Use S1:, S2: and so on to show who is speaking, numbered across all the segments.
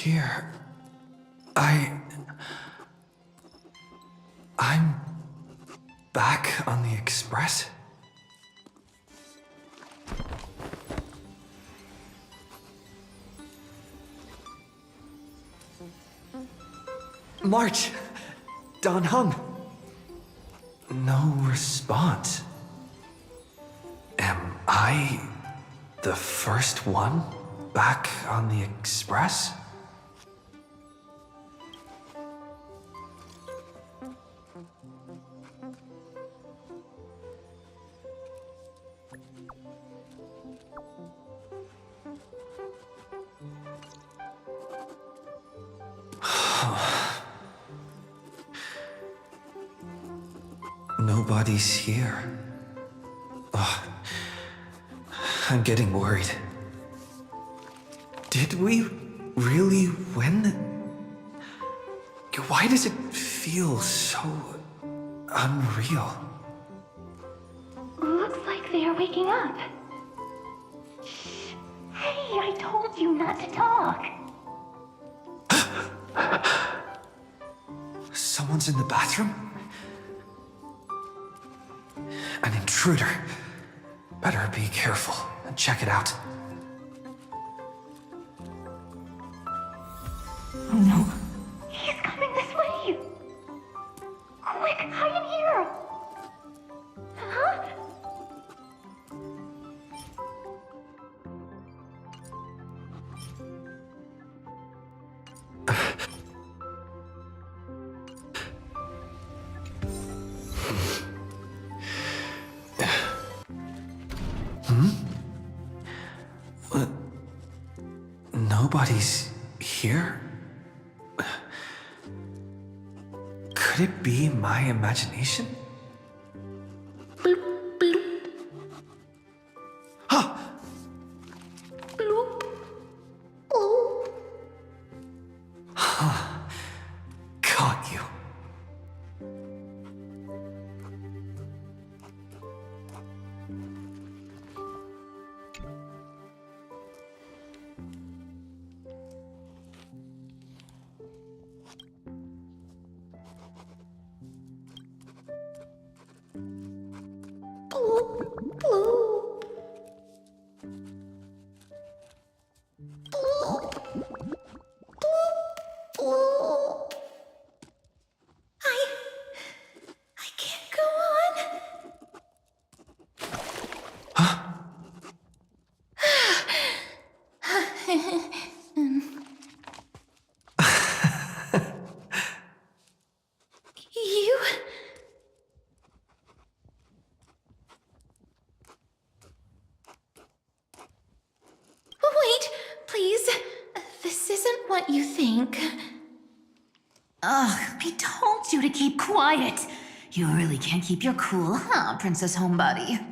S1: here. I'm back on the express? March! Don Hung! No response. Am I the first one back on the express? Nobody's here. Ugh. I'm getting worried. Did we really win? Why does it feel so unreal?
S2: Looks like they are waking up. Shh. Hey, I told you not to talk.
S1: Someone's in the bathroom? An intruder. Better be careful and check it out.
S2: Oh no. He's coming this way. Quick, hide in here. Huh?
S1: Nobody's here? Could it be my imagination?
S2: Bloop, bloop.
S1: Huh!
S2: Bloop. Oh.
S1: Caught you.
S2: Bloop, bloop. Bloop. Bloop, bloop. I can't go on. You... Wait, please. This isn't what you think.
S3: Ugh, I told you to keep quiet. You really can't keep your cool, huh, Princess Homebody?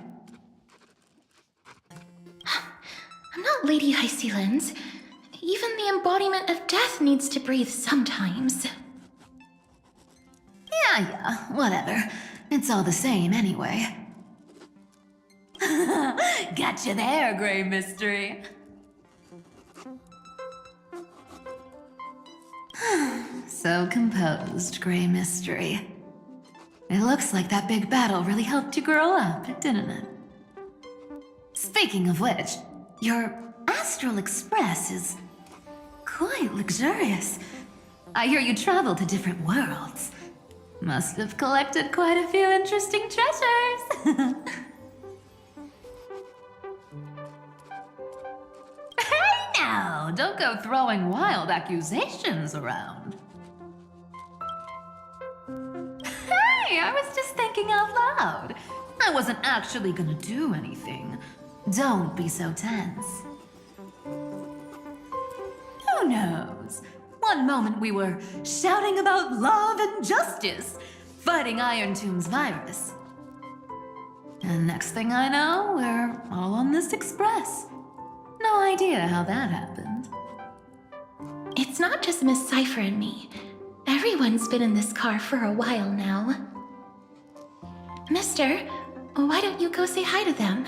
S2: I'm not Lady High Sealands. Even the embodiment of death needs to breathe sometimes.
S3: Yeah, whatever. It's all the same anyway. Gotcha there, Grey Mystery. So composed, Grey Mystery. It looks like that big battle really helped you grow up, didn't it? Speaking of which, your Astral Express is quite luxurious. I hear you travel to different worlds. Must have collected quite a few interesting treasures. Hey now, don't go throwing wild accusations around. Hey, I was just thinking out loud. I wasn't actually gonna do anything. Don't be so tense. Who knows? One moment we were shouting about love and justice, fighting Iron Tomb's virus. And next thing I know, we're all on this express. No idea how that happened.
S2: It's not just Miss Cypher and me. Everyone's been in this car for a while now. Mister, why don't you go say hi to them?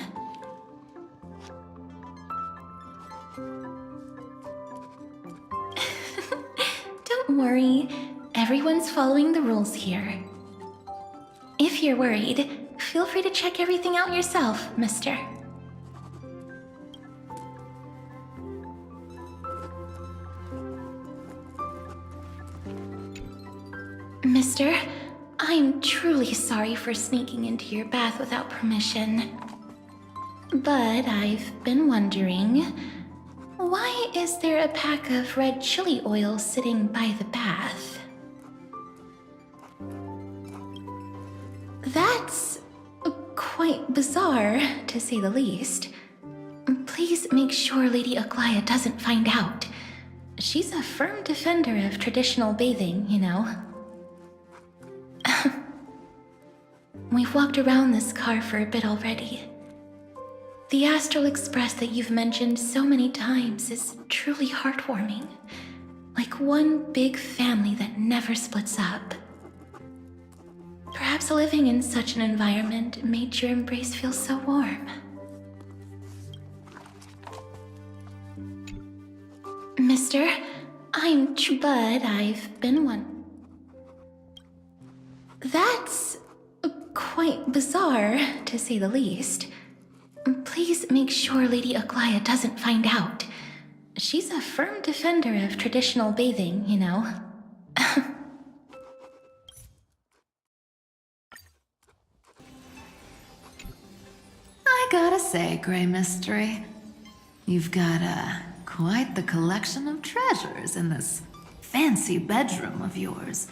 S2: worry. Everyone's following the rules here. If you're worried, feel free to check everything out yourself, mister. Mister, I'm truly sorry for sneaking into your bath without permission. But I've been wondering, why is there a pack of red chili oil sitting by the bath? That's quite bizarre, to say the least. Please make sure Lady Aglaya doesn't find out. She's a firm defender of traditional bathing, you know. We've walked around this car for a bit already. The Astral Express that you've mentioned so many times is truly heartwarming. Like one big family that never splits up. Perhaps living in such an environment made your embrace feel so warm. Mister, but I've been one. That's quite bizarre, to say the least. Please make sure Lady Aglaya doesn't find out. She's a firm defender of traditional bathing, you know.
S3: I gotta say, Grey Mystery, you've got quite the collection of treasures in this fancy bedroom of yours.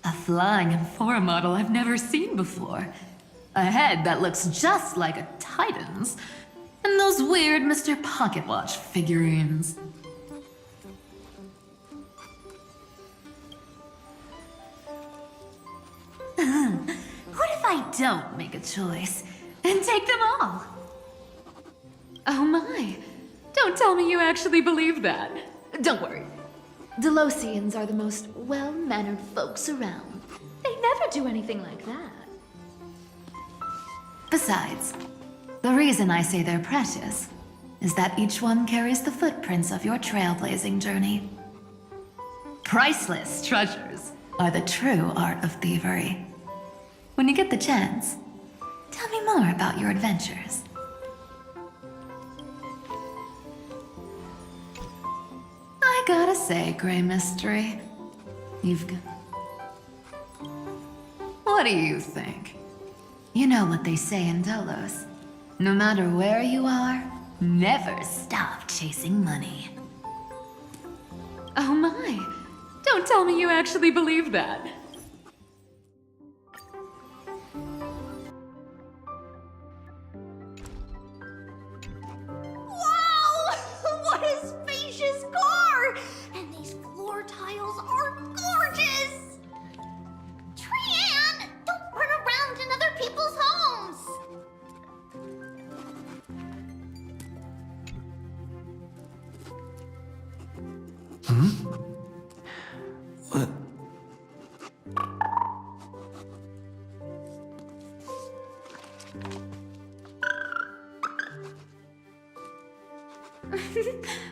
S3: A flying Amphora model I've never seen before. A head that looks just like a Titan's. And those weird Mr. Pocket Watch figurines. What if I don't make a choice and take them all? Oh my. Don't tell me you actually believe that. Don't worry. Delosians are the most well-mannered folks around. They never do anything like that. Besides, the reason I say they're precious is that each one carries the footprints of your trailblazing journey. Priceless treasures are the true art of thievery. When you get the chance, tell me more about your adventures. I gotta say, Grey Mystery, you've got... What do you think? You know what they say in Dolos. No matter where you are, never stop chasing money. Oh my. Don't tell me you actually believe that.
S4: Wow! What a spacious car! And these floor tiles are gorgeous! Trian, don't run around in other people's homes!
S1: What?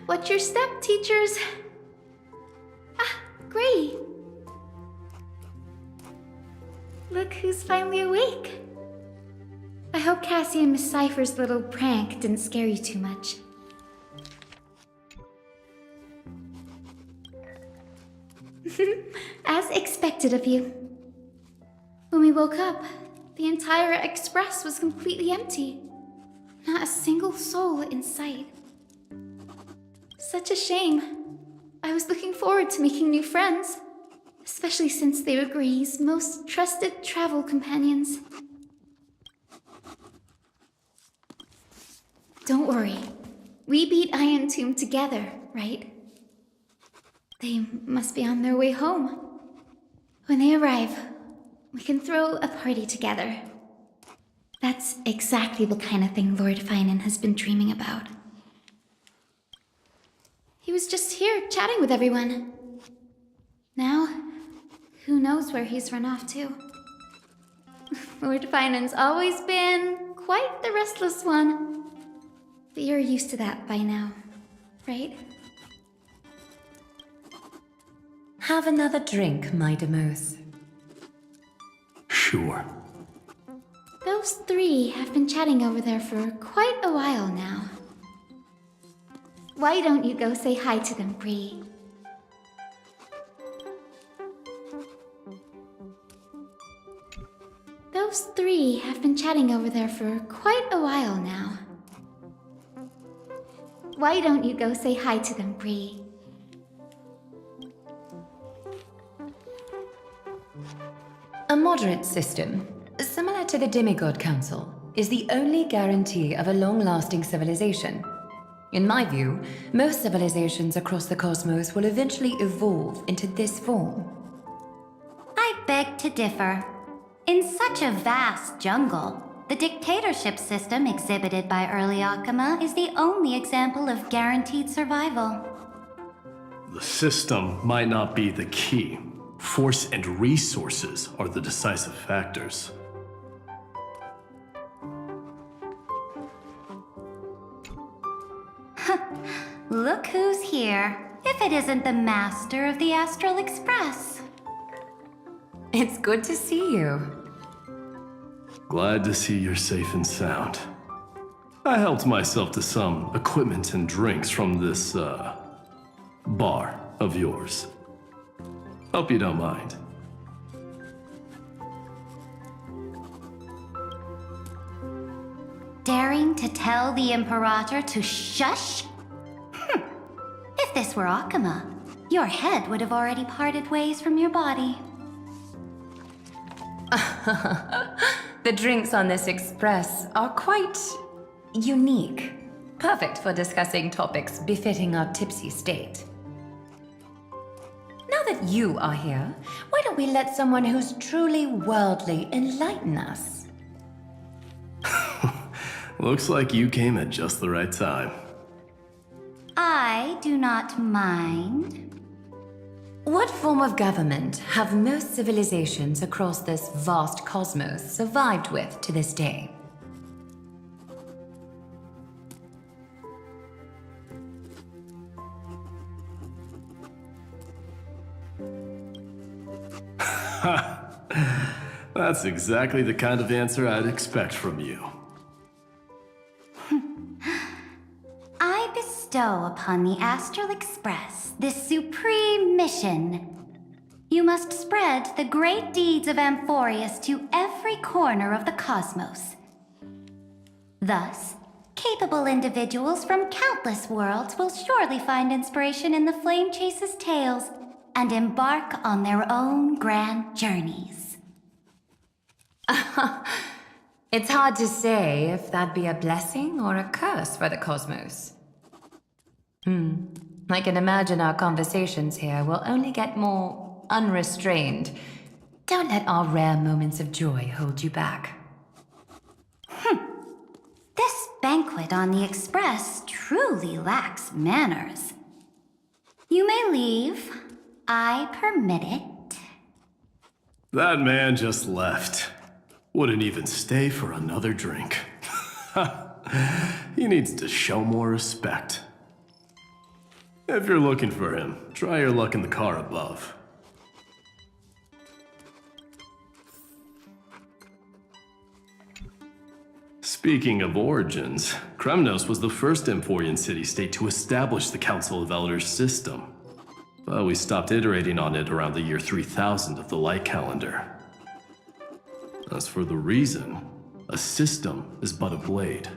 S2: What's your step, teachers? Ah, Gray. Look who's finally awake. I hope Cassie and Miss Cypher's little prank didn't scare you too much. As expected of you. When we woke up, the entire express was completely empty. Not a single soul in sight. Such a shame. I was looking forward to making new friends, especially since they were Gray's most trusted travel companions. Don't worry. We beat Iron Tomb together, right? They must be on their way home. When they arrive, we can throw a party together. That's exactly the kind of thing Lord Finan has been dreaming about. He was just here chatting with everyone. Now, who knows where he's run off to? Lord Finan's always been quite the restless one. But you're used to that by now, right?
S3: have another drink, my Demos?
S1: Sure.
S2: Those three have been chatting over there for quite a while now. Why don't you go say hi to them, Bree? Those three have been chatting over there for quite a while now. Why don't you go say hi to them, Bree?
S3: A moderate system, similar to the Demigod Council, is the only guarantee of a long-lasting civilization. In my view, most civilizations across the cosmos will eventually evolve into this form.
S4: I beg to differ. In such a vast jungle, the dictatorship system exhibited by early Akama is the only example of guaranteed survival.
S5: The system might not be the key. Force and resources are the decisive factors.
S4: Look who's here, if it isn't the master of the Astral Express.
S3: It's good to see you.
S5: Glad to see you're safe and sound. I helped myself to some equipment and drinks from this, bar of yours. Hope you don't mind.
S4: Daring to tell the Imperator to shush? If this were Akama, your head would have already parted ways from your body.
S3: The drinks on this express are quite unique. Perfect for discussing topics befitting our tipsy state. Now that you are here, why don't we let someone who's truly worldly enlighten us?
S5: Looks like you came at just the right time.
S4: I do not mind.
S3: What form of government have most civilizations across this vast cosmos survived with to this day?
S5: That's exactly the kind of answer I'd expect from you.
S4: I bestow upon the Astral Express this supreme mission. You must spread the great deeds of Amphoreus to every corner of the cosmos. Thus, capable individuals from countless worlds will surely find inspiration in the Flame Chase's tales and embark on their own grand journeys.
S3: It's hard to say if that'd be a blessing or a curse for the cosmos. I can imagine our conversations here will only get more unrestrained. Don't let our rare moments of joy hold you back.
S4: This banquet on the Express truly lacks manners. You may leave. I permit it.
S5: That man just left. Wouldn't even stay for another drink. He needs to show more respect. If you're looking for him, try your luck in the car above. Speaking of origins, Kremnos was the first Amphorean city-state to establish the Council of Elders system. But we stopped iterating on it around the year 3000 of the Light Calendar. As for the reason, a system is but a blade.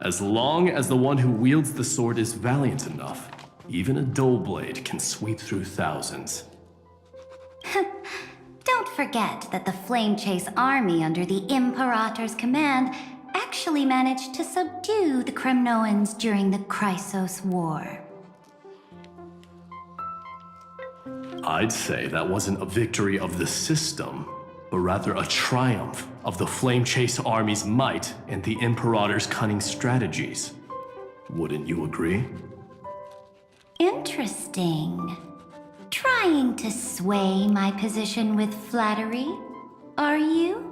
S5: As long as the one who wields the sword is valiant enough, even a dull blade can sweep through thousands.
S4: Don't forget that the Flame Chase army under the Imperator's command actually managed to subdue the Kremnoans during the Chrysos War.
S5: I'd say that wasn't a victory of the system, but rather a triumph of the Flame Chase army's might and the Imperator's cunning strategies. Wouldn't you agree?
S4: Interesting. Trying to sway my position with flattery, are you?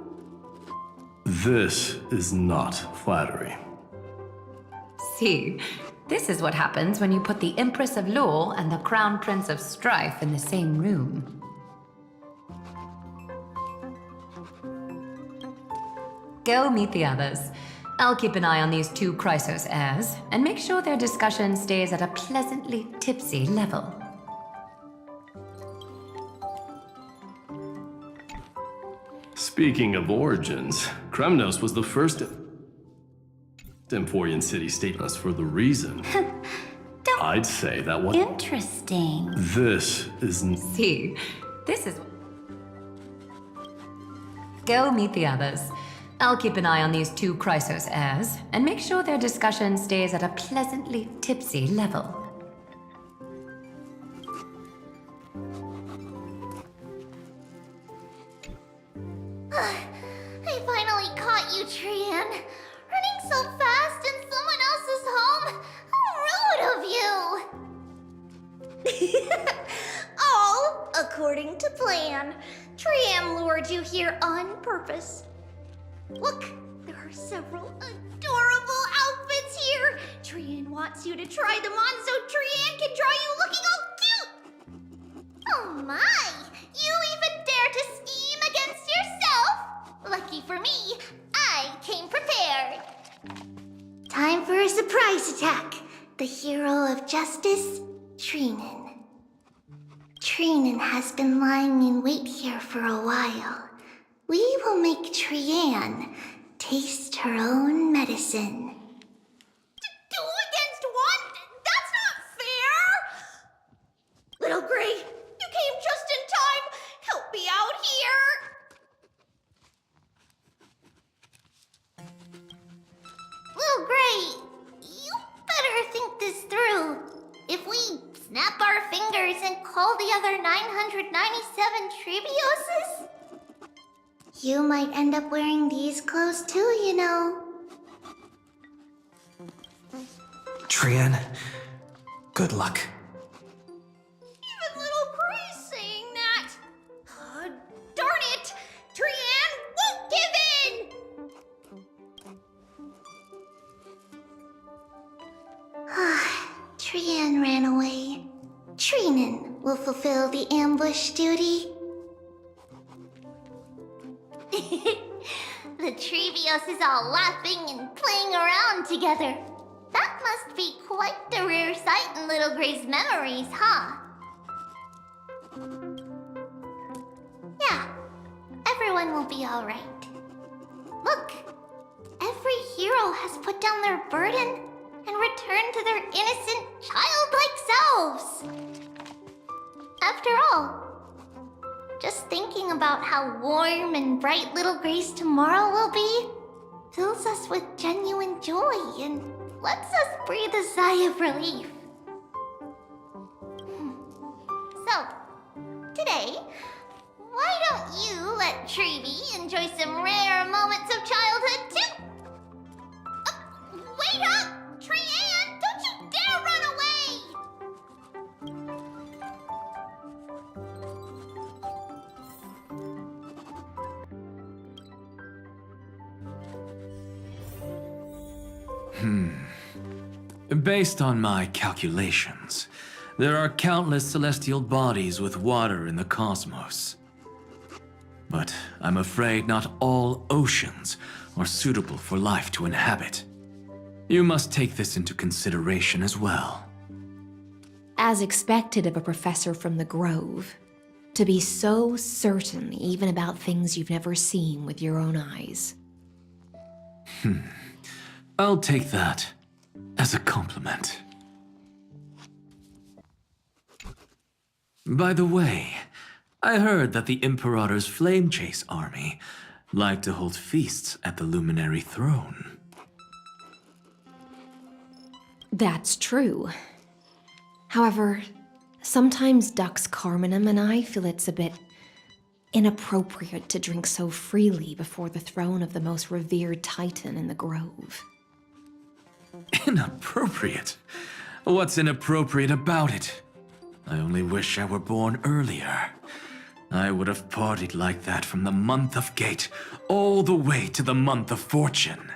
S5: This is not flattery.
S3: See, This is what happens when you put the Empress of Lure and the Crown Prince of Strife in the same room. Go meet the others. I'll keep an eye on these two Chrysos heirs, and make sure their discussion stays at a pleasantly tipsy level.
S5: Speaking of origins, Kremnos was the first Amphorian city-state for the reason. I'd say that what
S4: Interesting.
S5: this isn't.
S3: See, this is... Go meet the others. I'll keep an eye on these two Chrysos heirs, and make sure their discussion stays at a pleasantly tipsy level.
S2: I finally caught you, Trian. Running so fast in someone else's home. How rude of you. All according to plan. Trian lured you here on purpose. Look, there are several adorable outfits here. Trian wants you to try them on so Trian can draw you looking all cute. Oh my, you even dare to scheme against yourself? Lucky for me, I came prepared. Time for a surprise attack. The hero of justice, Trinan. Trinan has been lying in wait here for a while. We will make Trian taste her own medicine. Two against one? That's not fair! Little Gray, you came just in time. Help me out here. Little Gray, you better think this through. If we snap our fingers and call the other 997 Trebioses, you might end up wearing these clothes too, you know.
S1: Trian, good luck.
S2: Even little Gray's saying that. Darn it! Trian won't give in! Trian ran away. Trinan will fulfill the ambush duty. The Trebios is all laughing and playing around together. That must be quite the rare sight in Little Gray's memories, huh? Yeah, everyone will be all right. Look, every hero has put down their burden and returned to their innocent, childlike selves. After all, just thinking about how warm and bright Little Gray's tomorrow will be fills us with genuine joy and lets us breathe a sigh of relief. So, today, why don't you let Trevi enjoy some rare moments of childhood too? Wait up! Trian, don't you dare run away!
S1: Based on my calculations, there are countless celestial bodies with water in the cosmos. But I'm afraid not all oceans are suitable for life to inhabit. You must take this into consideration as well.
S6: As expected of a professor from the Grove, to be so certain even about things you've never seen with your own eyes.
S1: I'll take that as a compliment. By the way, I heard that the Imperator's Flame Chase army like to hold feasts at the Luminary Throne.
S6: That's true. However, sometimes Dux Carminum and I feel it's a bit inappropriate to drink so freely before the throne of the most revered Titan in the Grove.
S1: Inappropriate? What's inappropriate about it? I only wish I were born earlier. I would have partied like that from the month of Gate all the way to the month of Fortune.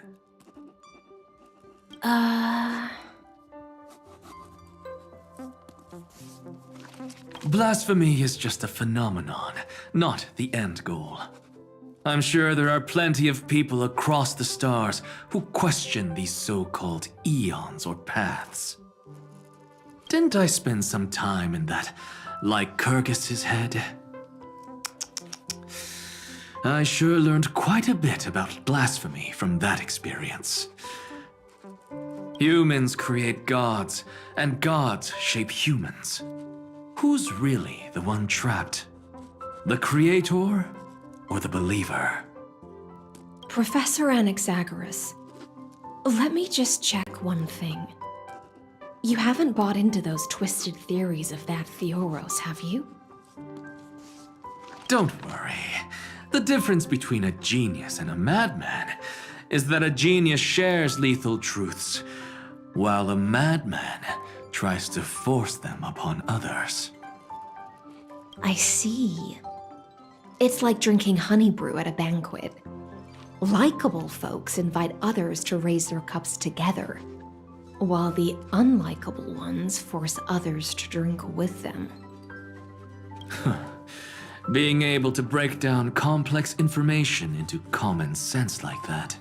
S1: Blasphemy is just a phenomenon, not the end goal. I'm sure there are plenty of people across the stars who question these so-called eons or paths. Didn't I spend some time in that Lycurgus's head? I sure learned quite a bit about blasphemy from that experience. Humans create gods, and gods shape humans. Who's really the one trapped? The creator or the believer?
S6: Professor Anaxagoras, let me just check one thing. You haven't bought into those twisted theories of that Theoros, have you?
S1: Don't worry. The difference between a genius and a madman is that a genius shares lethal truths, while a madman tries to force them upon others.
S6: I see. It's like drinking honey brew at a banquet. Likeable folks invite others to raise their cups together, while the unlikable ones force others to drink with them.
S1: Being able to break down complex information into common sense like that.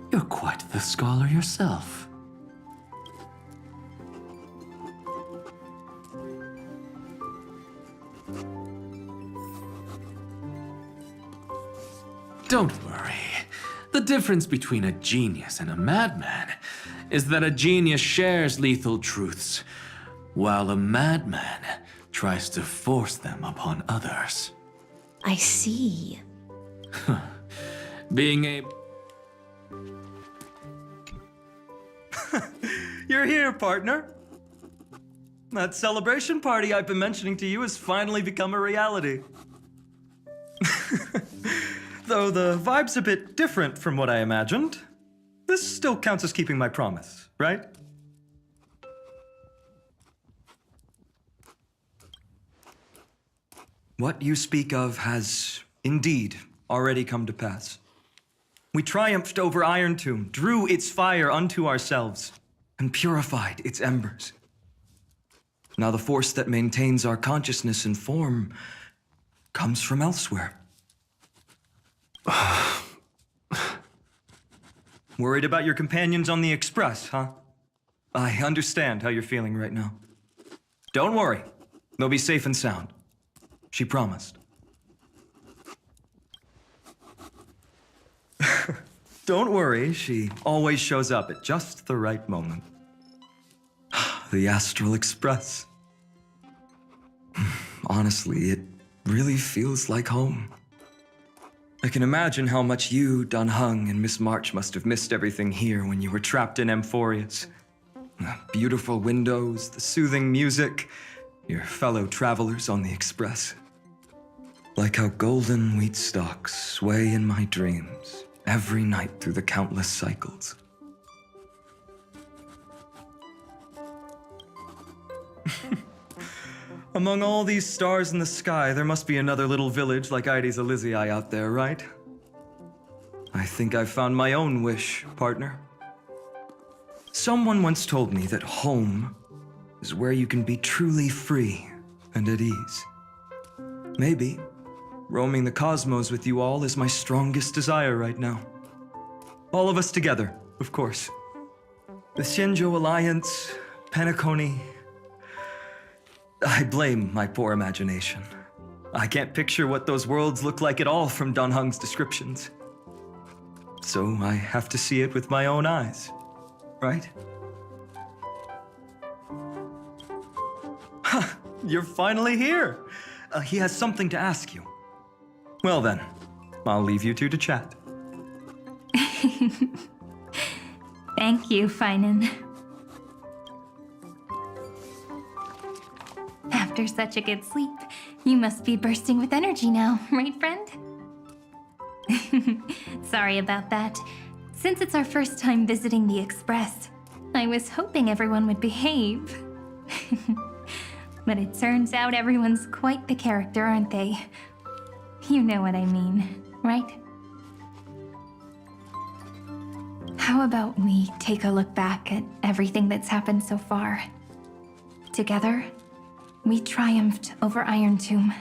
S1: You're quite the scholar yourself. Don't worry. The difference between a genius and a madman is that a genius shares lethal truths, while a madman tries to force them upon others.
S6: I see.
S1: Being able...
S7: You're here, partner. That celebration party I've been mentioning to you has finally become a reality. Though the vibe's a bit different from what I imagined, this still counts as keeping my promise, right? What you speak of has indeed already come to pass. We triumphed over Iron Tomb, drew its fire unto ourselves, and purified its embers. Now the force that maintains our consciousness and form comes from elsewhere. Worried about your companions on the Express, huh? I understand how you're feeling right now. Don't worry, they'll be safe and sound. She promised. Don't worry, she always shows up at just the right moment. The Astral Express. Honestly, it really feels like home. I can imagine how much you, Dun Hung, and Miss March must have missed everything here when you were trapped in Amphoreus. The beautiful windows, the soothing music, your fellow travelers on the Express. Like how golden wheat stalks sway in my dreams every night through the countless cycles. Among all these stars in the sky, there must be another little village like Ides Elysiae out there, right? I think I've found my own wish, partner. Someone once told me that home is where you can be truly free and at ease. Maybe roaming the cosmos with you all is my strongest desire right now. All of us together, of course. The Shinjo Alliance, Penacony. I blame my poor imagination. I can't picture what those worlds look like at all from Dun Hung's descriptions. So I have to see it with my own eyes, right? Ha! You're finally here! He has something to ask you. Well then, I'll leave you two to chat.
S8: Thank you, Finan. After such a good sleep, you must be bursting with energy now, right, friend? Sorry about that. Since it's our first time visiting the Express, I was hoping everyone would behave. But it turns out everyone's quite the character, aren't they? You know what I mean, right? How about we take a look back at everything that's happened so far? Together? we triumphed over Iron Tomb.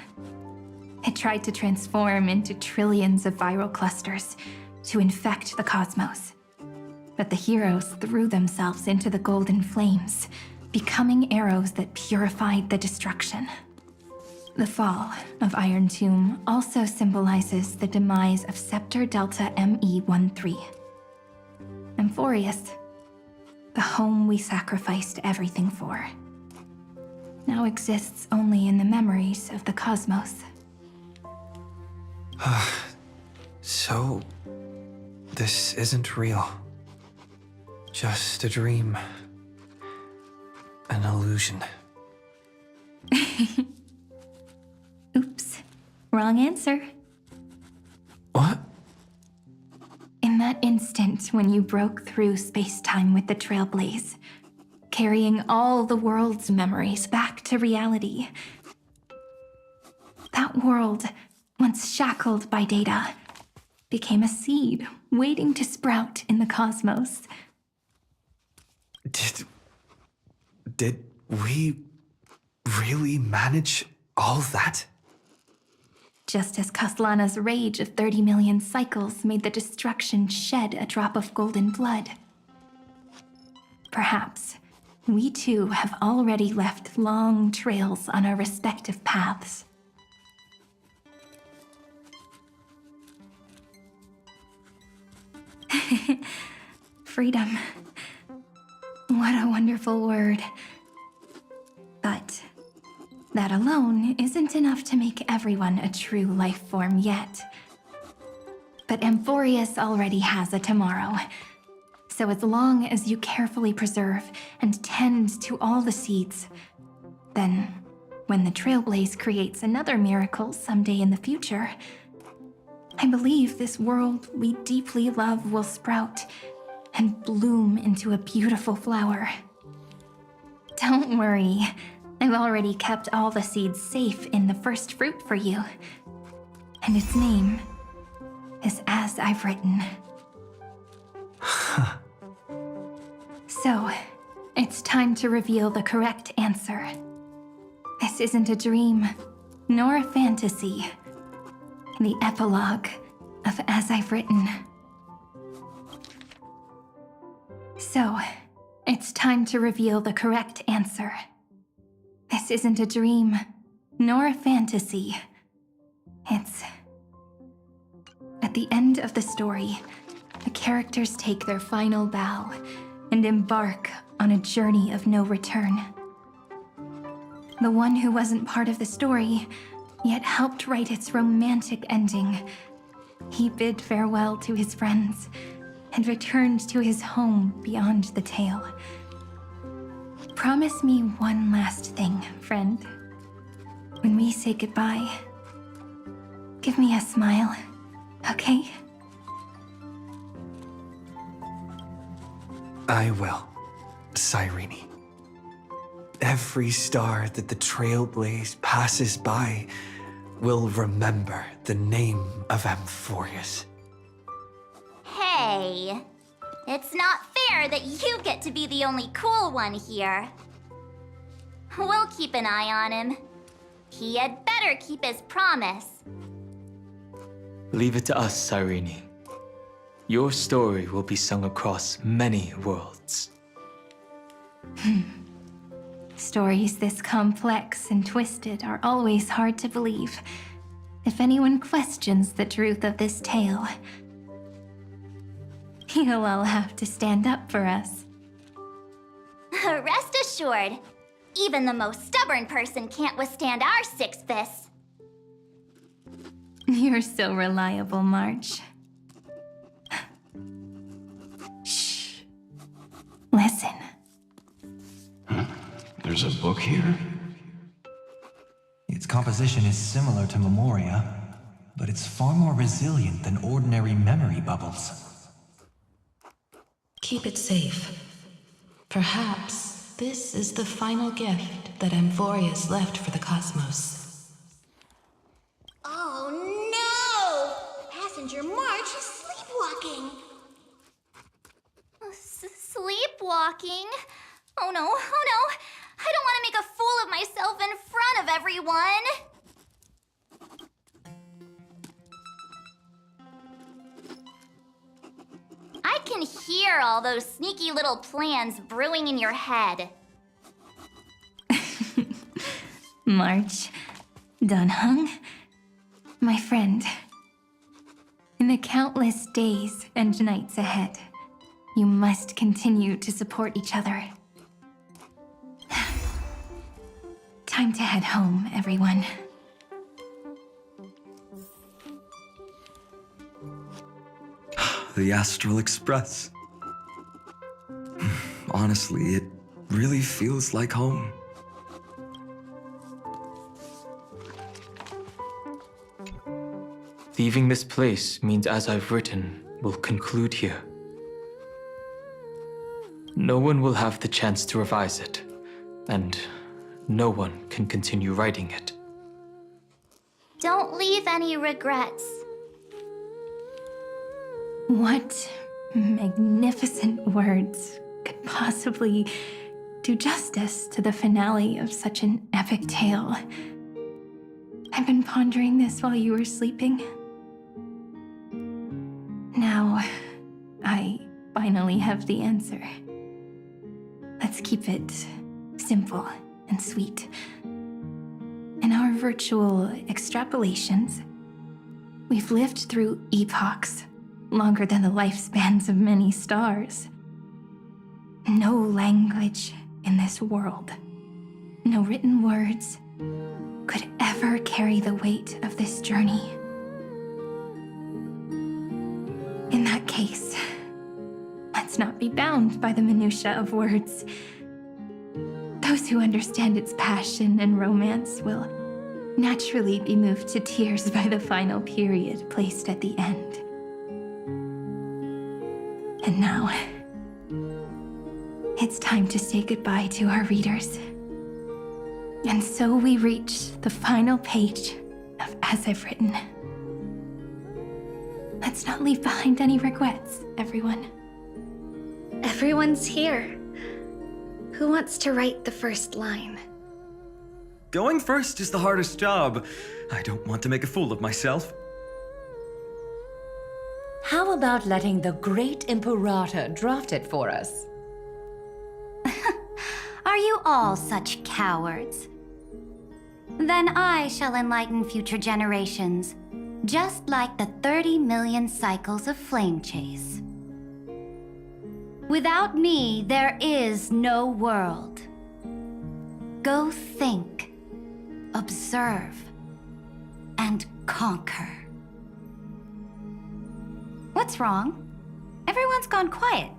S8: It tried to transform into trillions of viral clusters to infect the cosmos. But the heroes threw themselves into the golden flames, becoming arrows that purified the destruction. The fall of Iron Tomb also symbolizes the demise of Scepter Delta ME13. Amphoreus, the home we sacrificed everything for, now exists only in the memories of the cosmos.
S9: So, this isn't real. Just a dream. An illusion.
S8: Oops, wrong answer.
S9: What?
S8: In that instant when you broke through space-time with the Trailblaze, carrying all the world's memories back to reality, that world, once shackled by data, became a seed waiting to sprout in the cosmos.
S9: Did we really manage all that?
S8: Just as Kaslana's rage of 30 million cycles made the destruction shed a drop of golden blood. Perhaps we too have already left long trails on our respective paths. Freedom. What a wonderful word. But that alone isn't enough to make everyone a true life form yet. But Amphoreus already has a tomorrow. So as long as you carefully preserve and tend to all the seeds, then when the Trailblaze creates another miracle someday in the future, I believe this world we deeply love will sprout and bloom into a beautiful flower. Don't worry, I've already kept all the seeds safe in the first fruit for you. And its name is As I've Written. So, it's time to reveal the correct answer. This isn't a dream, nor a fantasy. The epilogue of As I've Written. So, it's time to reveal the correct answer. This isn't a dream, nor a fantasy. It's... At the end of the story, the characters take their final bow and embark on a journey of no return. The one who wasn't part of the story, yet helped write its romantic ending. He bid farewell to his friends and returned to his home beyond the tale. Promise me one last thing, friend. When we say goodbye, give me a smile, okay?
S9: I will, Cyrene. Every star that the Trailblaze passes by will remember the name of Amphoreus.
S4: Hey, it's not fair that you get to be the only cool one here. We'll keep an eye on him. He had better keep his promise.
S10: Leave it to us, Cyrene. Your story will be sung across many worlds.
S8: Stories this complex and twisted are always hard to believe. If anyone questions the truth of this tale, you'll all have to stand up for us.
S4: Rest assured, even the most stubborn person can't withstand our six fists.
S8: You're so reliable, March. Shh. Listen.
S11: There's a book here?
S12: Its composition is similar to Memoria, but it's far more resilient than ordinary memory bubbles.
S13: Keep it safe. Perhaps this is the final gift that Amphoreus left for the cosmos.
S14: Oh no! Passenger March is sleepwalking.
S4: Sleepwalking? Oh no, oh no!
S14: I don't want to make a fool of myself in front of everyone. I can hear all those sneaky little plans brewing in your head.
S8: March, Dunhung, my friend. In the countless days and nights ahead, you must continue to support each other. Time to head home, everyone.
S7: The Astral Express. Honestly, it really feels like home.
S10: Leaving this place means, as I've written, will conclude here. No one will have the chance to revise it, and no one can continue writing it.
S14: Don't leave any regrets.
S8: What magnificent words could possibly do justice to the finale of such an epic tale? I've been pondering this while you were sleeping. Now, I finally have the answer. Let's keep it simple and sweet. In our virtual extrapolations, we've lived through epochs longer than the lifespans of many stars. No language in this world, no written words, could ever carry the weight of this journey. In that case, let's not be bound by the minutiae of words. Those who understand its passion and romance will naturally be moved to tears by the final period placed at the end. And now, it's time to say goodbye to our readers. And so we reach the final page of As I've Written. Let's not leave behind any regrets, everyone.
S2: Everyone's here. Who wants to write the first line?
S7: Going first is the hardest job. I don't want to make a fool of myself.
S11: How about letting the great Imperator draft it for us?
S4: Are you all such cowards? Then I shall enlighten future generations, just like the 30 million cycles of flame chase. Without me, there is no world. Go think, observe, and conquer. What's wrong? Everyone's gone quiet.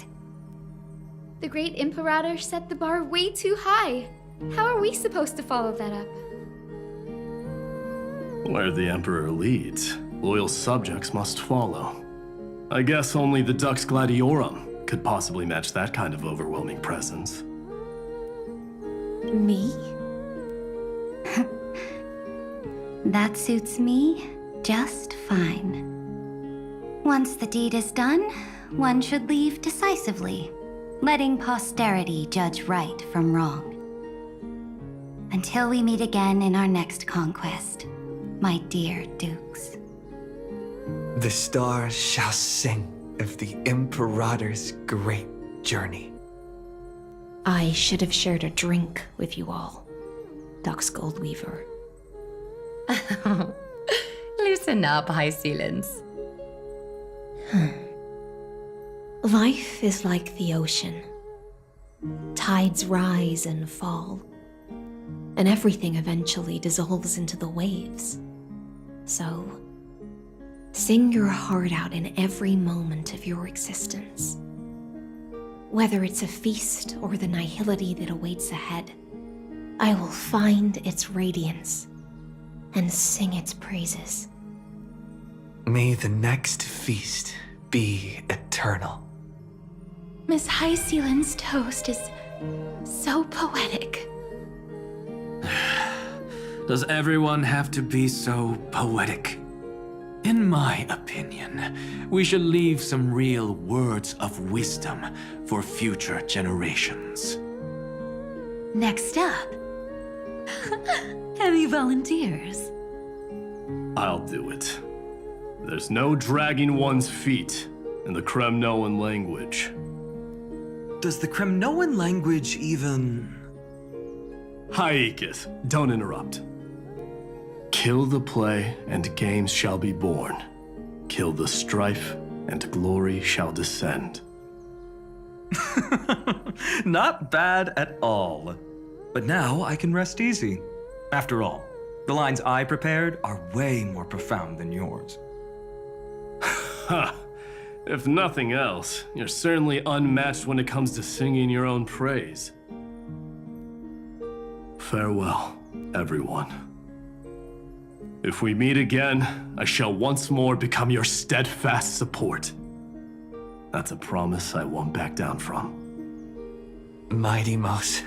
S2: The great Imperator set the bar way too high. How are we supposed to follow that up?
S5: Where the Emperor leads, loyal subjects must follow. I guess only the Dux Gladiorum could possibly match that kind of overwhelming presence.
S6: Me?
S4: That suits me just fine. Once the deed is done, one should leave decisively, letting posterity judge right from wrong. Until we meet again in our next conquest, my dear dukes.
S9: The stars shall sing of the Imperator's great journey.
S6: I should have shared a drink with you all, Dux Goldweaver.
S11: Loosen up, High Sealants.
S6: Life is like the ocean. Tides rise and fall, and everything eventually dissolves into the waves. So, sing your heart out in every moment of your existence. Whether it's a feast or the nihility that awaits ahead, I will find its radiance and sing its praises.
S9: May the next feast be eternal.
S2: Miss High Sealand's toast is so poetic.
S1: Does everyone have to be so poetic? In my opinion, we should leave some real words of wisdom for future generations.
S3: Next up, any volunteers?
S5: I'll do it. There's no dragging one's feet in the Kremnoan language.
S7: Does the Kremnoan language even...
S5: Haikith, don't interrupt. Kill the play, and games shall be born. Kill the strife, and glory shall descend.
S7: Not bad at all. But now I can rest easy. After all, the lines I prepared are way more profound than yours.
S5: Ha! If nothing else, you're certainly unmatched when it comes to singing your own praise. Farewell, everyone. If we meet again, I shall once more become your steadfast support. That's a promise I won't back down from.
S9: Mighty Mouse,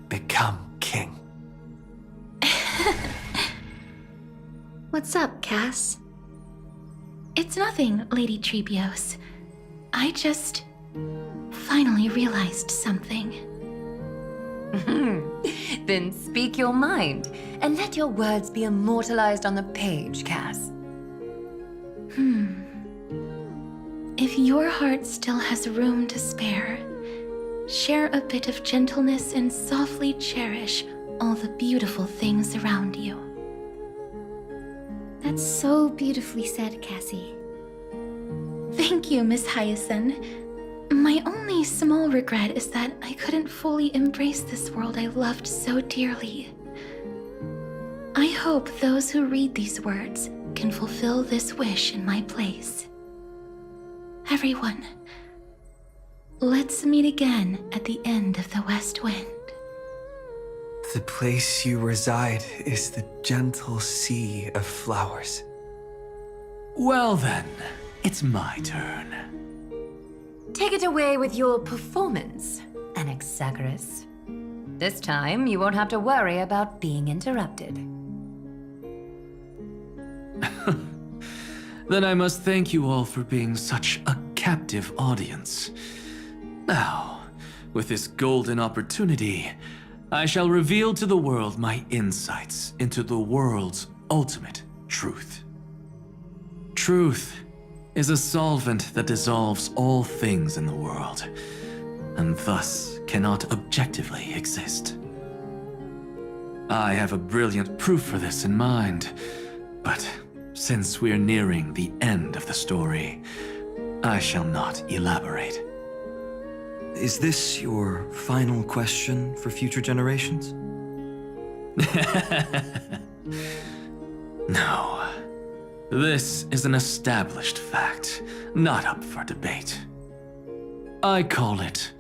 S9: become king.
S2: What's up, Cass? It's nothing, Lady Trebios. I just finally realized something.
S11: Then speak your mind, and let your words be immortalized on the page, Cass.
S2: If your heart still has room to spare, share a bit of gentleness and softly cherish all the beautiful things around you. That's so beautifully said, Cassie. Thank you, Miss Hyacinth. My only small regret is that I couldn't fully embrace this world I loved so dearly. I hope those who read these words can fulfill this wish in my place. Everyone, let's meet again at the end of the West Wind.
S9: The place you reside is the gentle sea of flowers.
S1: Well then, it's my turn.
S11: Take it away with your performance, Anaxagoras. This time, you won't have to worry about being interrupted.
S1: Then I must thank you all for being such a captive audience. Now, with this golden opportunity, I shall reveal to the world my insights into the world's ultimate truth. Truth is a solvent that dissolves all things in the world, and thus cannot objectively exist. I have a brilliant proof for this in mind, but since we're nearing the end of the story, I shall not elaborate.
S7: Is this your final question for future generations?
S1: No. This is an established fact, not up for debate. I call it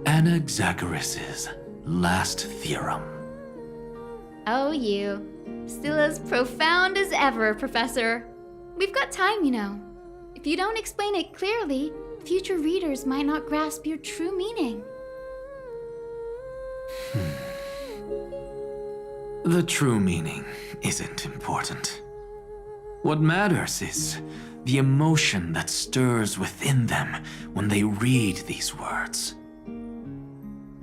S1: Anaxagoras' last theorem.
S2: Oh, you. Still as profound as ever, Professor. We've got time, you know. If you don't explain it clearly, future readers might not grasp your true meaning.
S1: The true meaning isn't important. What matters is the emotion that stirs within them when they read these words.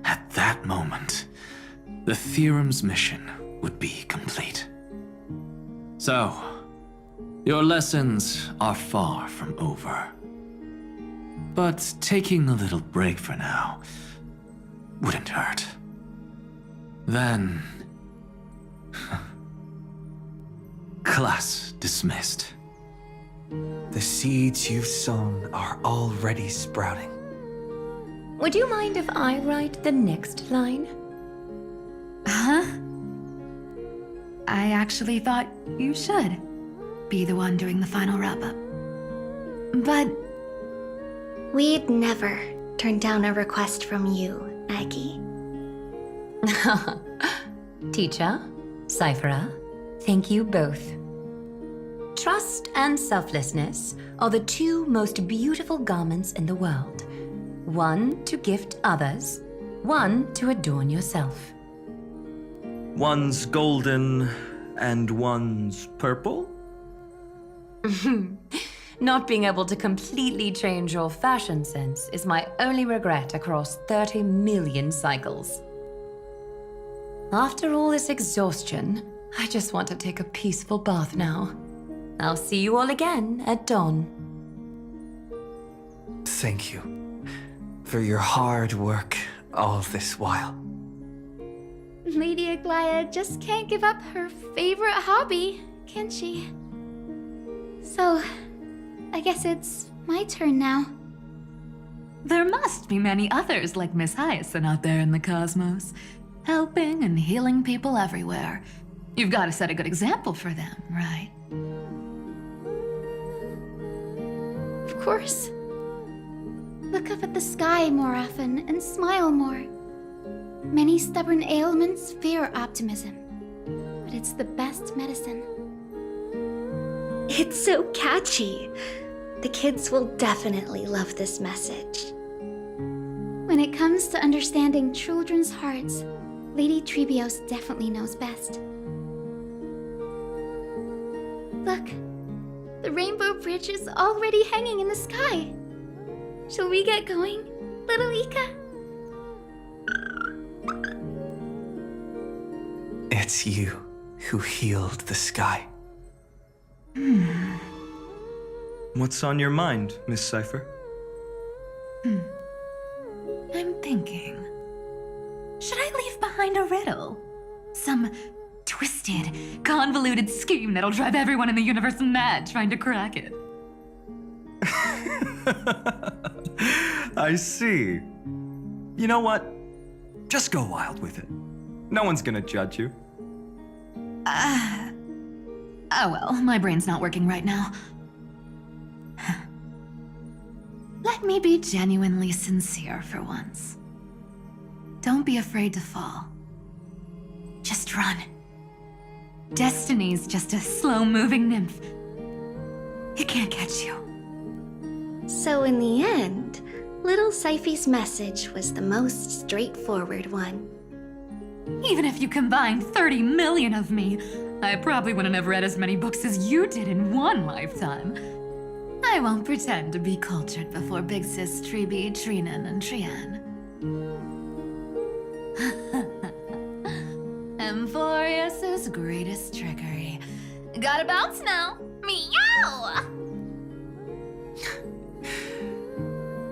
S1: At that moment, the theorem's mission would be complete. So, your lessons are far from over. But taking a little break for now wouldn't hurt. Then... class dismissed.
S9: The seeds you've sown are already sprouting.
S11: Would you mind if I write the next line?
S3: Huh? I actually thought you should be the one doing the final wrap-up. But
S2: We'd never turn down a request from you, Aggie.
S11: Teacher, Cyphera, thank you both. Trust and selflessness are the two most beautiful garments in the world. One to gift others, one to adorn yourself.
S7: One's golden and one's purple?
S11: Not being able to completely change your fashion sense is my only regret across 30 million cycles. After all this exhaustion, I just want to take a peaceful bath now. I'll see you all again at dawn.
S9: Thank you for your hard work all this while.
S2: Lady Aglaia just can't give up her favorite hobby, can she? So, I guess it's my turn now.
S3: There must be many others like Miss Hyacinth out there in the cosmos, helping and healing people everywhere. You've got to set a good example for them, right?
S2: Of course. Look up at the sky more often and smile more. Many stubborn ailments fear optimism, but it's the best medicine.
S6: It's so catchy. The kids will definitely love this message.
S2: When it comes to understanding children's hearts, Lady Trebios definitely knows best. Look, the Rainbow Bridge is already hanging in the sky. Shall we get going, little Ika?
S9: It's you who healed the sky.
S7: What's on your mind, Miss Cypher?
S3: I'm thinking. Should I leave behind a riddle? Some twisted, convoluted scheme that'll drive everyone in the universe mad trying to crack it.
S7: I see. You know what? Just go wild with it. No one's gonna judge you.
S3: Oh well, my brain's not working right now. Let me be genuinely sincere for once. Don't be afraid to fall. Just run. Destiny's just a slow-moving nymph. It can't catch you.
S6: So in the end, little Syphy's message was the most straightforward one.
S3: Even if you combined 30 million of me, I probably wouldn't have read as many books as you did in one lifetime. I won't pretend to be cultured before Big Sis Treeby, Trinan, and Trian. Amphoreus' greatest trickery. Gotta bounce now.
S14: Meow!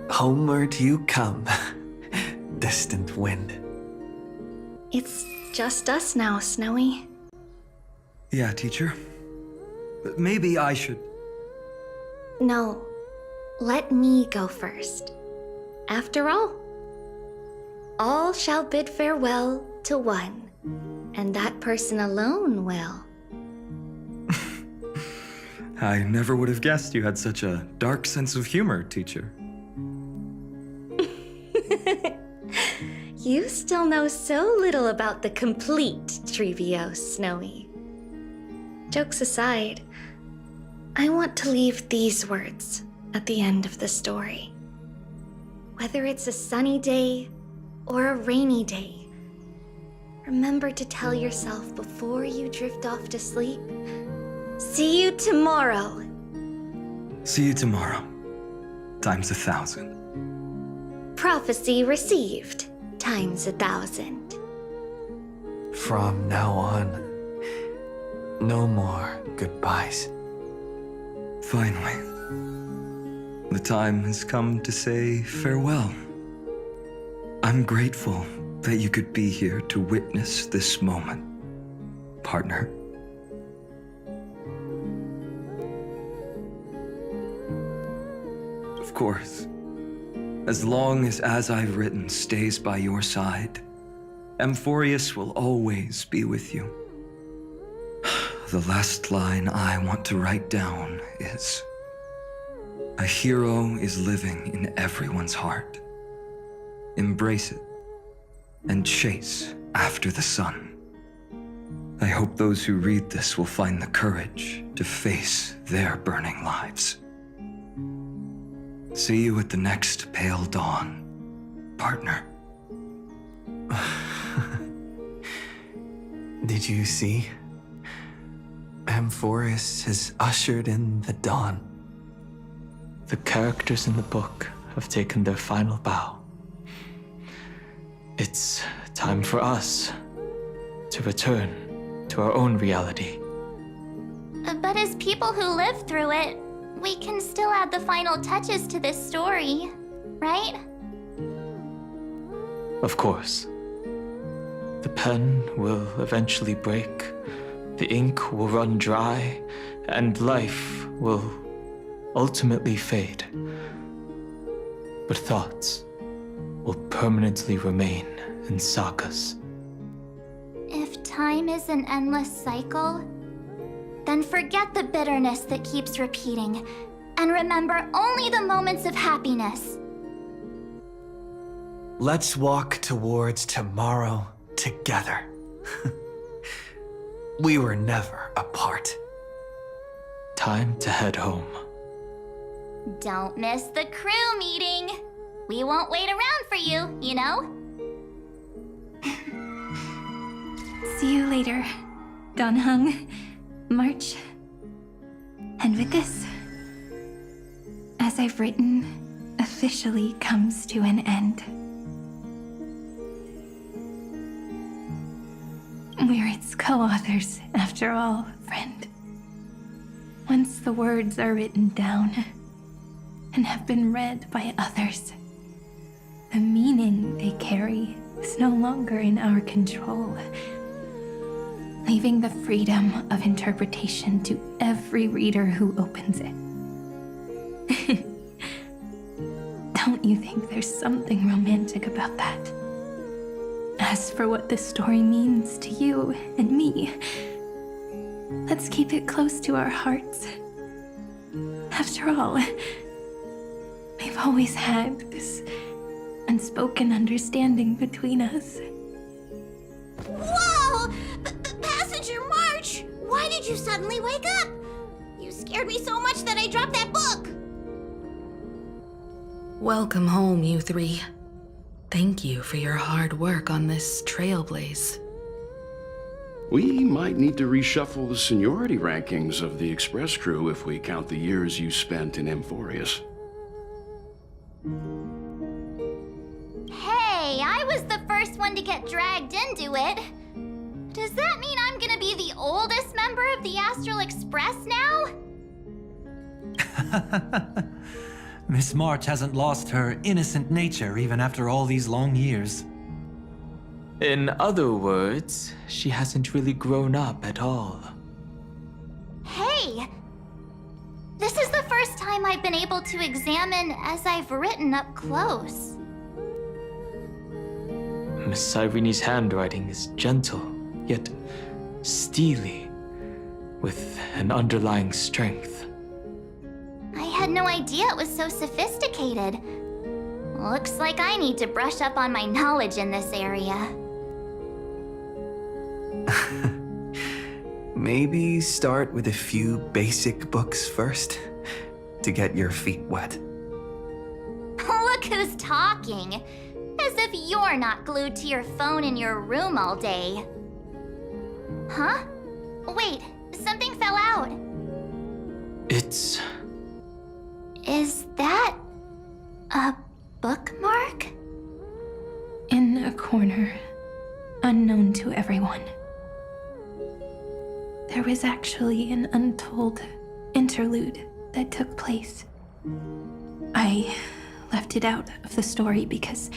S9: Homeward you come, distant wind.
S6: It's just us now, Snowy.
S7: Yeah, teacher. But maybe I should.
S6: No, let me go first. After all shall bid farewell to one, and that person alone will.
S7: I never would have guessed you had such a dark sense of humor, teacher.
S6: You still know so little about the complete Trebios, Snowy. Jokes aside, I want to leave these words at the end of the story. Whether it's a sunny day or a rainy day, remember to tell yourself before you drift off to sleep, see you tomorrow.
S7: See you tomorrow. Times 1,000.
S6: Prophecy received, times 1,000.
S9: From now on, no more goodbyes.
S7: Finally, the time has come to say farewell. I'm grateful that you could be here to witness this moment, partner. Of course, as long as I've written stays by your side, Amphoreus will always be with you. The last line I want to write down is, a hero is living in everyone's heart. Embrace it and chase after the sun. I hope those who read this will find the courage to face their burning lives. See you at the next pale dawn, partner.
S9: Did you see? Amphoreus has ushered in the dawn.
S10: The characters in the book have taken their final bow. It's time for us to return to our own reality.
S14: But as people who lived through it, we can still add the final touches to this story, right?
S10: Of course. The pen will eventually break, the ink will run dry, and life will ultimately fade. But thoughts will permanently remain in sagas.
S14: If time is an endless cycle, then forget the bitterness that keeps repeating, and remember only the moments of happiness.
S9: Let's walk towards tomorrow together. We were never apart.
S10: Time to head home.
S14: Don't miss the crew meeting. We won't wait around for you, you know?
S8: See you later, Donhung, March. And with this, As I've Written officially comes to an end. We're its co-authors, after all, friend. Once the words are written down and have been read by others, the meaning they carry is no longer in our control, leaving the freedom of interpretation to every reader who opens it. Don't you think there's something romantic about that? As for what this story means to you and me, let's keep it close to our hearts. After all, we've always had this unspoken understanding between us.
S14: Whoa! Passenger March! Why did you suddenly wake up? You scared me so much that I dropped that book!
S13: Welcome home, you three. Thank you for your hard work on this trailblaze.
S15: We might need to reshuffle the seniority rankings of the Express crew if we count the years you spent in Amphoreus.
S14: Hey, I was the first one to get dragged into it. Does that mean I'm gonna be the oldest member of the Astral Express now?
S12: Miss March hasn't lost her innocent nature even after all these long years.
S10: In other words, she hasn't really grown up at all.
S14: Hey! This is the first time I've been able to examine As I've Written up close.
S10: Miss Irene's handwriting is gentle, yet steely, with an underlying strength.
S14: I had no idea it was so sophisticated. Looks like I need to brush up on my knowledge in this area.
S9: Maybe start with a few basic books first, to get your feet wet.
S14: Look who's talking. As if you're not glued to your phone in your room all day. Huh? Wait, something fell out.
S10: It's...
S14: Is that a bookmark?
S8: In a corner, unknown to everyone, there was actually an untold interlude that took place. I left it out of the story because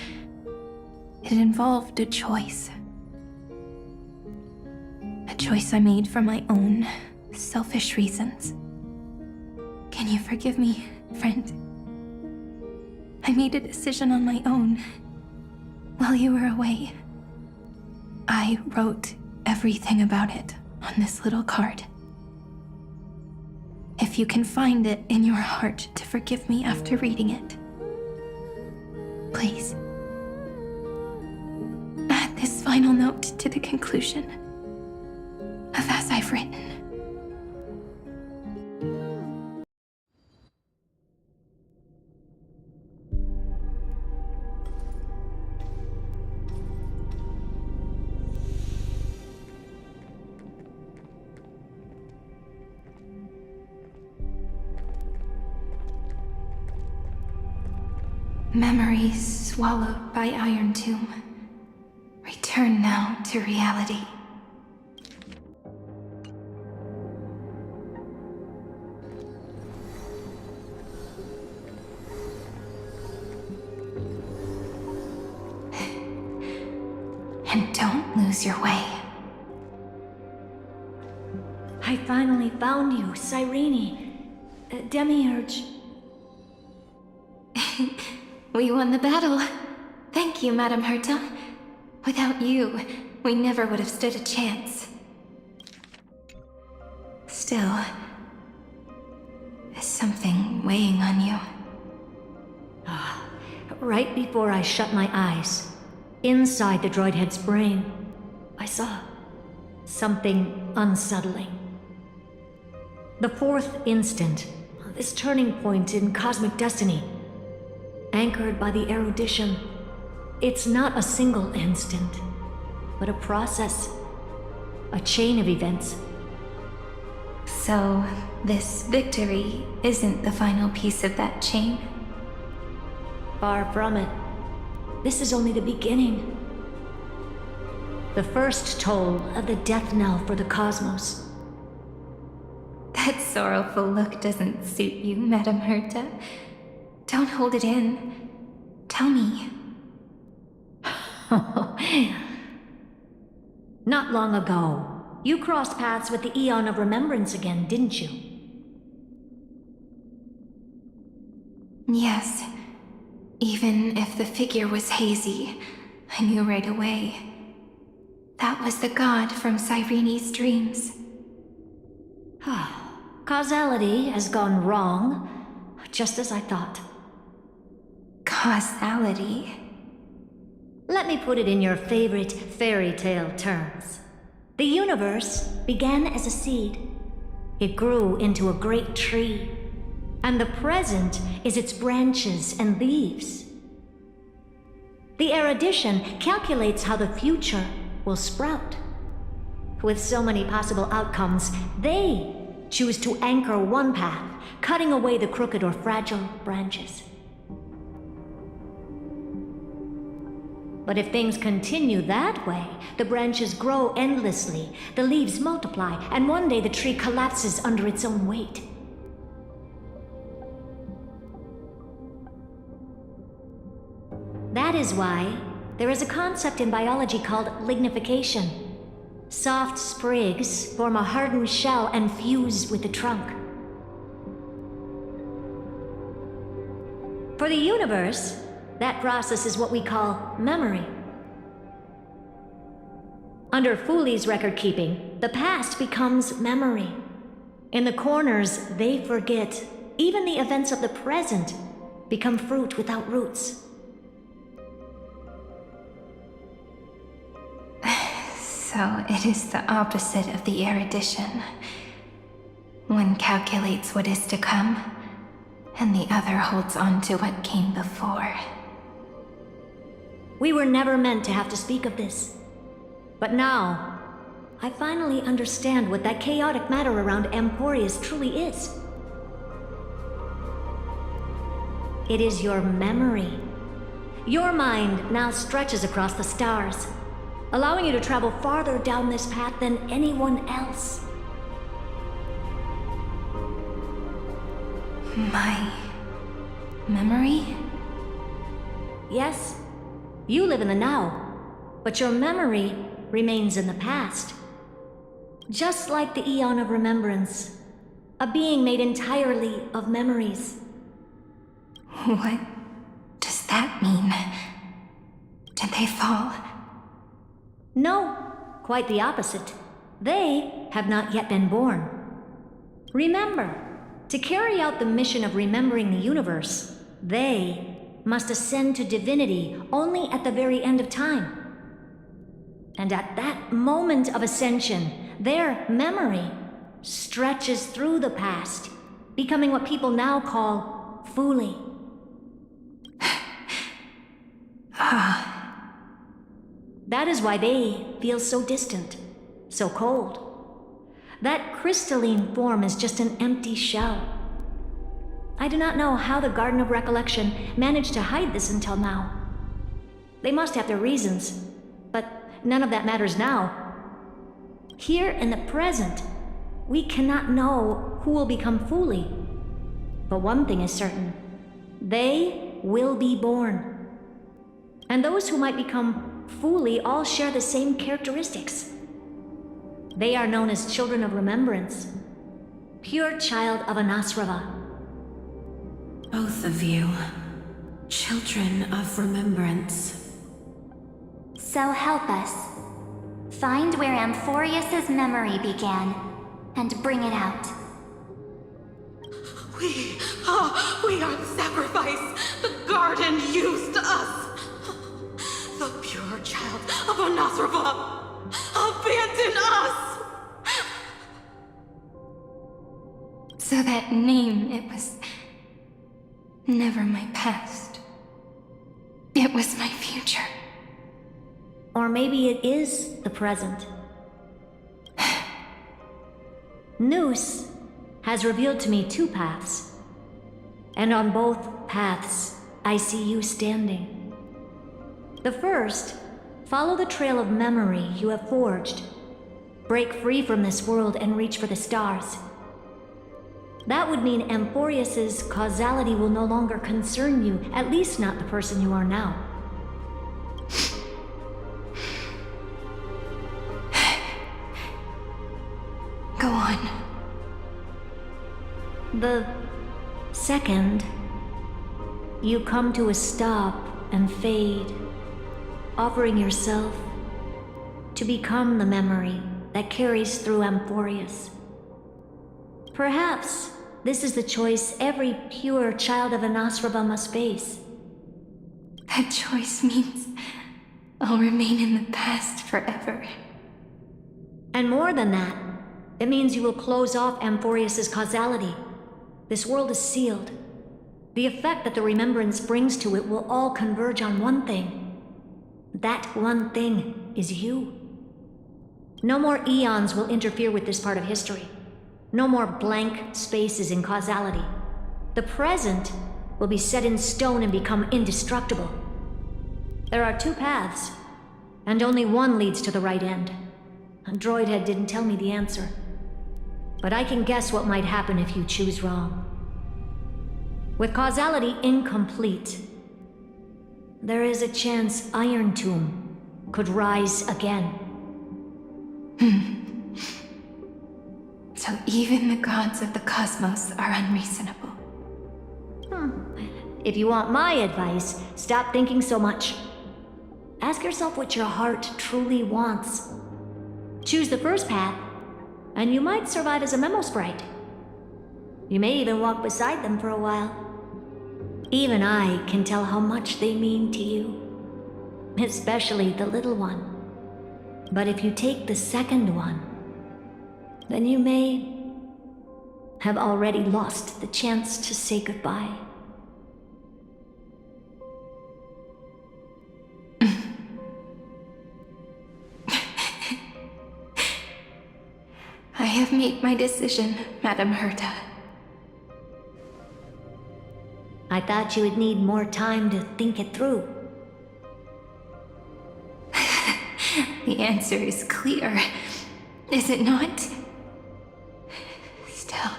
S8: it involved a choice. A choice I made for my own selfish reasons. Can you forgive me, friend? I made a decision on my own while you were away. I wrote everything about it on this little card. If you can find it in your heart to forgive me after reading it, please. Add this final note to the conclusion of As I've Written. Memories swallowed by Iron Tomb return now to reality. And don't lose your way.
S16: I finally found you, Cyrene. Demiurge.
S8: We won the battle. Thank you, Madame Herta. Without you, we never would have stood a chance. Still, there's something weighing on you.
S16: Right before I shut my eyes, inside the droid head's brain, I saw something unsettling. The fourth instant, this turning point in cosmic destiny, anchored by the erudition. It's not a single instant, but a process, a chain of events.
S8: So, this victory isn't the final piece of that chain?
S16: Far from it. This is only the beginning. The first toll of the death knell for the cosmos.
S8: That sorrowful look doesn't suit you, Madame Herta. Don't hold it in. Tell me.
S16: Not long ago, you crossed paths with the Eon of Remembrance again, didn't you?
S8: Yes. Even if the figure was hazy, I knew right away. That was the god from Cyrene's dreams.
S16: Causality has gone wrong, just as I thought.
S8: Causality?
S16: Let me put it in your favorite fairy tale terms. The universe began as a seed. It grew into a great tree. And the present is its branches and leaves. The erudition calculates how the future will sprout. With so many possible outcomes, they choose to anchor one path, cutting away the crooked or fragile branches. But if things continue that way, the branches grow endlessly, the leaves multiply, and one day the tree collapses under its own weight. That is why there is a concept in biology called lignification. Soft sprigs form a hardened shell and fuse with the trunk. For the universe, that process is what we call memory. Under Fooley's record keeping, the past becomes memory. In the corners, they forget. Even the events of the present become fruit without roots.
S8: So it is the opposite of the erudition. One calculates what is to come, and the other holds on to what came before.
S16: We were never meant to have to speak of this. But now, I finally understand what that chaotic matter around Amphoreus truly is. It is your memory. Your mind now stretches across the stars, allowing you to travel farther down this path than anyone else.
S8: My memory?
S16: Yes, you live in the now, but your memory remains in the past. Just like the Eon of Remembrance, a being made entirely of memories.
S8: What does that mean? Did they fall?
S16: No, quite the opposite. They have not yet been born. Remember, to carry out the mission of remembering the universe, they must ascend to divinity only at the very end of time. And at that moment of ascension, their memory stretches through the past, becoming what people now call Fooley. That is why they feel so distant, so cold. That crystalline form is just an empty shell. I do not know how the Garden of Recollection managed to hide this until now. They must have their reasons, but none of that matters now. Here in the present, we cannot know who will become Fooley. But one thing is certain. They will be born. And those who might become fully all share the same characteristics. They are known as Children of Remembrance. Pure child of Anasrava.
S13: Both of you, Children of Remembrance.
S14: So help us. Find where Amphoreus' memory began, and bring it out.
S13: We are the sacrifice the garden used us. The pure child of Anasrava abandoned us.
S8: So that name, it was never my past. It was my future.
S16: Or maybe it is the present. Noose has revealed to me two paths. And on both paths, I see you standing. The first, follow the trail of memory you have forged. Break free from this world and reach for the stars. That would mean Amphoreus' causality will no longer concern you, at least not the person you are now.
S8: Go on.
S16: The second, you come to a stop and fade, offering yourself to become the memory that carries through Amphoreus. Perhaps this is the choice every pure child of Anasrava must face.
S8: That choice means I'll remain in the past forever.
S16: And more than that, it means you will close off Amphoreus' causality. This world is sealed. The effect that the remembrance brings to it will all converge on one thing. That one thing is you. No more eons will interfere with this part of history. No more blank spaces in causality. The present will be set in stone and become indestructible. There are two paths, and only one leads to the right end. Droidhead didn't tell me the answer, but I can guess what might happen if you choose wrong. With causality incomplete, there is a chance Iron Tomb could rise again.
S8: So even the gods of the cosmos are unreasonable.
S16: If you want my advice, stop thinking so much. Ask yourself what your heart truly wants. Choose the first path, and you might survive as a memo sprite. You may even walk beside them for a while. Even I can tell how much they mean to you, especially the little one. But if you take the second one, then you may have already lost the chance to say goodbye.
S8: I have made my decision, Madam Herta.
S16: I thought you would need more time to think it through.
S8: The answer is clear, is it not? Still,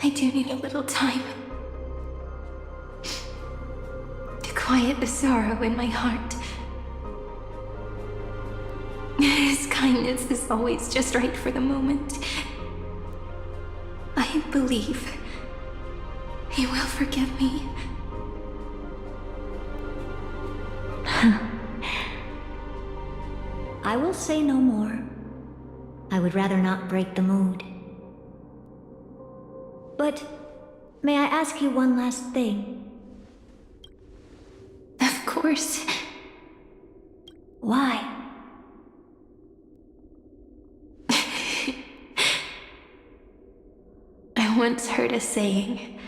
S8: I do need a little time to quiet the sorrow in my heart. His kindness is always just right for the moment. I believe he will forgive me.
S16: I will say no more. I would rather not break the mood. But may I ask you one last thing?
S8: Of course.
S16: Why?
S8: I once heard a saying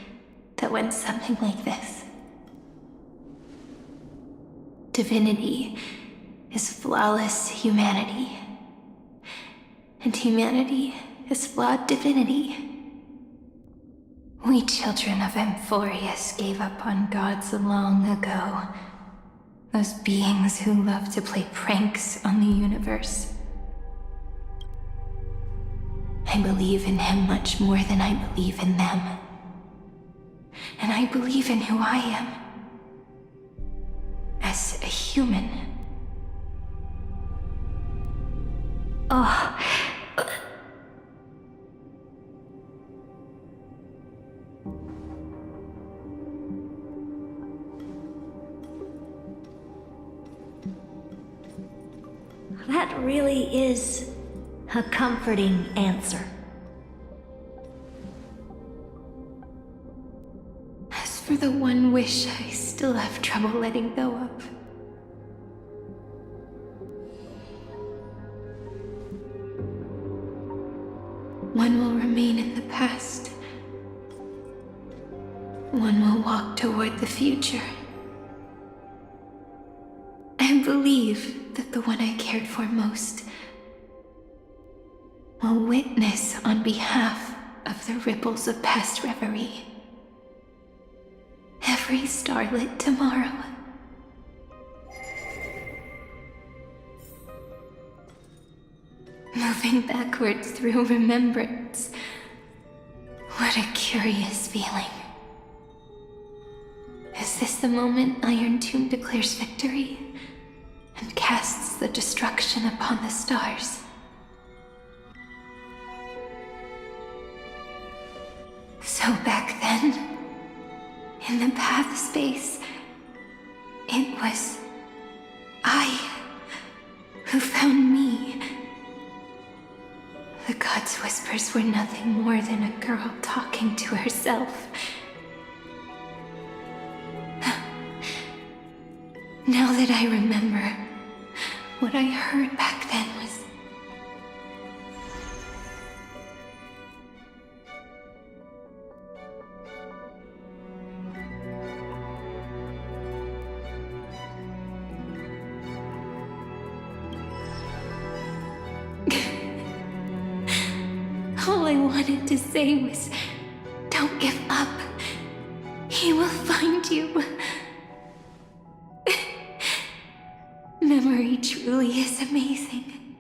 S8: that went something like this. Divinity is flawless humanity, and humanity is flawed divinity. We children of Amphoreus gave up on gods long ago. Those beings who love to play pranks on the universe. I believe in him much more than I believe in them. And I believe in who I am. As a human. Oh.
S16: That really is a comforting answer.
S13: As for the one wish I still have trouble letting go of, one will remain in the past. One will walk toward the future. I believe that the one I cared for most will witness on behalf of the ripples of past reverie. Every starlit tomorrow. Moving backwards through remembrance. What a curious feeling. Is this the moment Iron Tomb declares victory and casts the destruction upon the stars? So back then, in the path space, it was I who found me. The gods' whispers were nothing more than a girl talking to herself. Now that I remember, what I heard back then was... All I wanted to say was, don't give up. He will find you. Memory truly is amazing.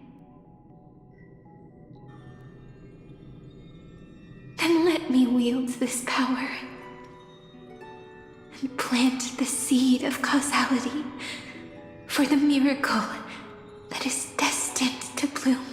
S13: Then let me wield this power and plant the seed of causality for the miracle that is destined to bloom.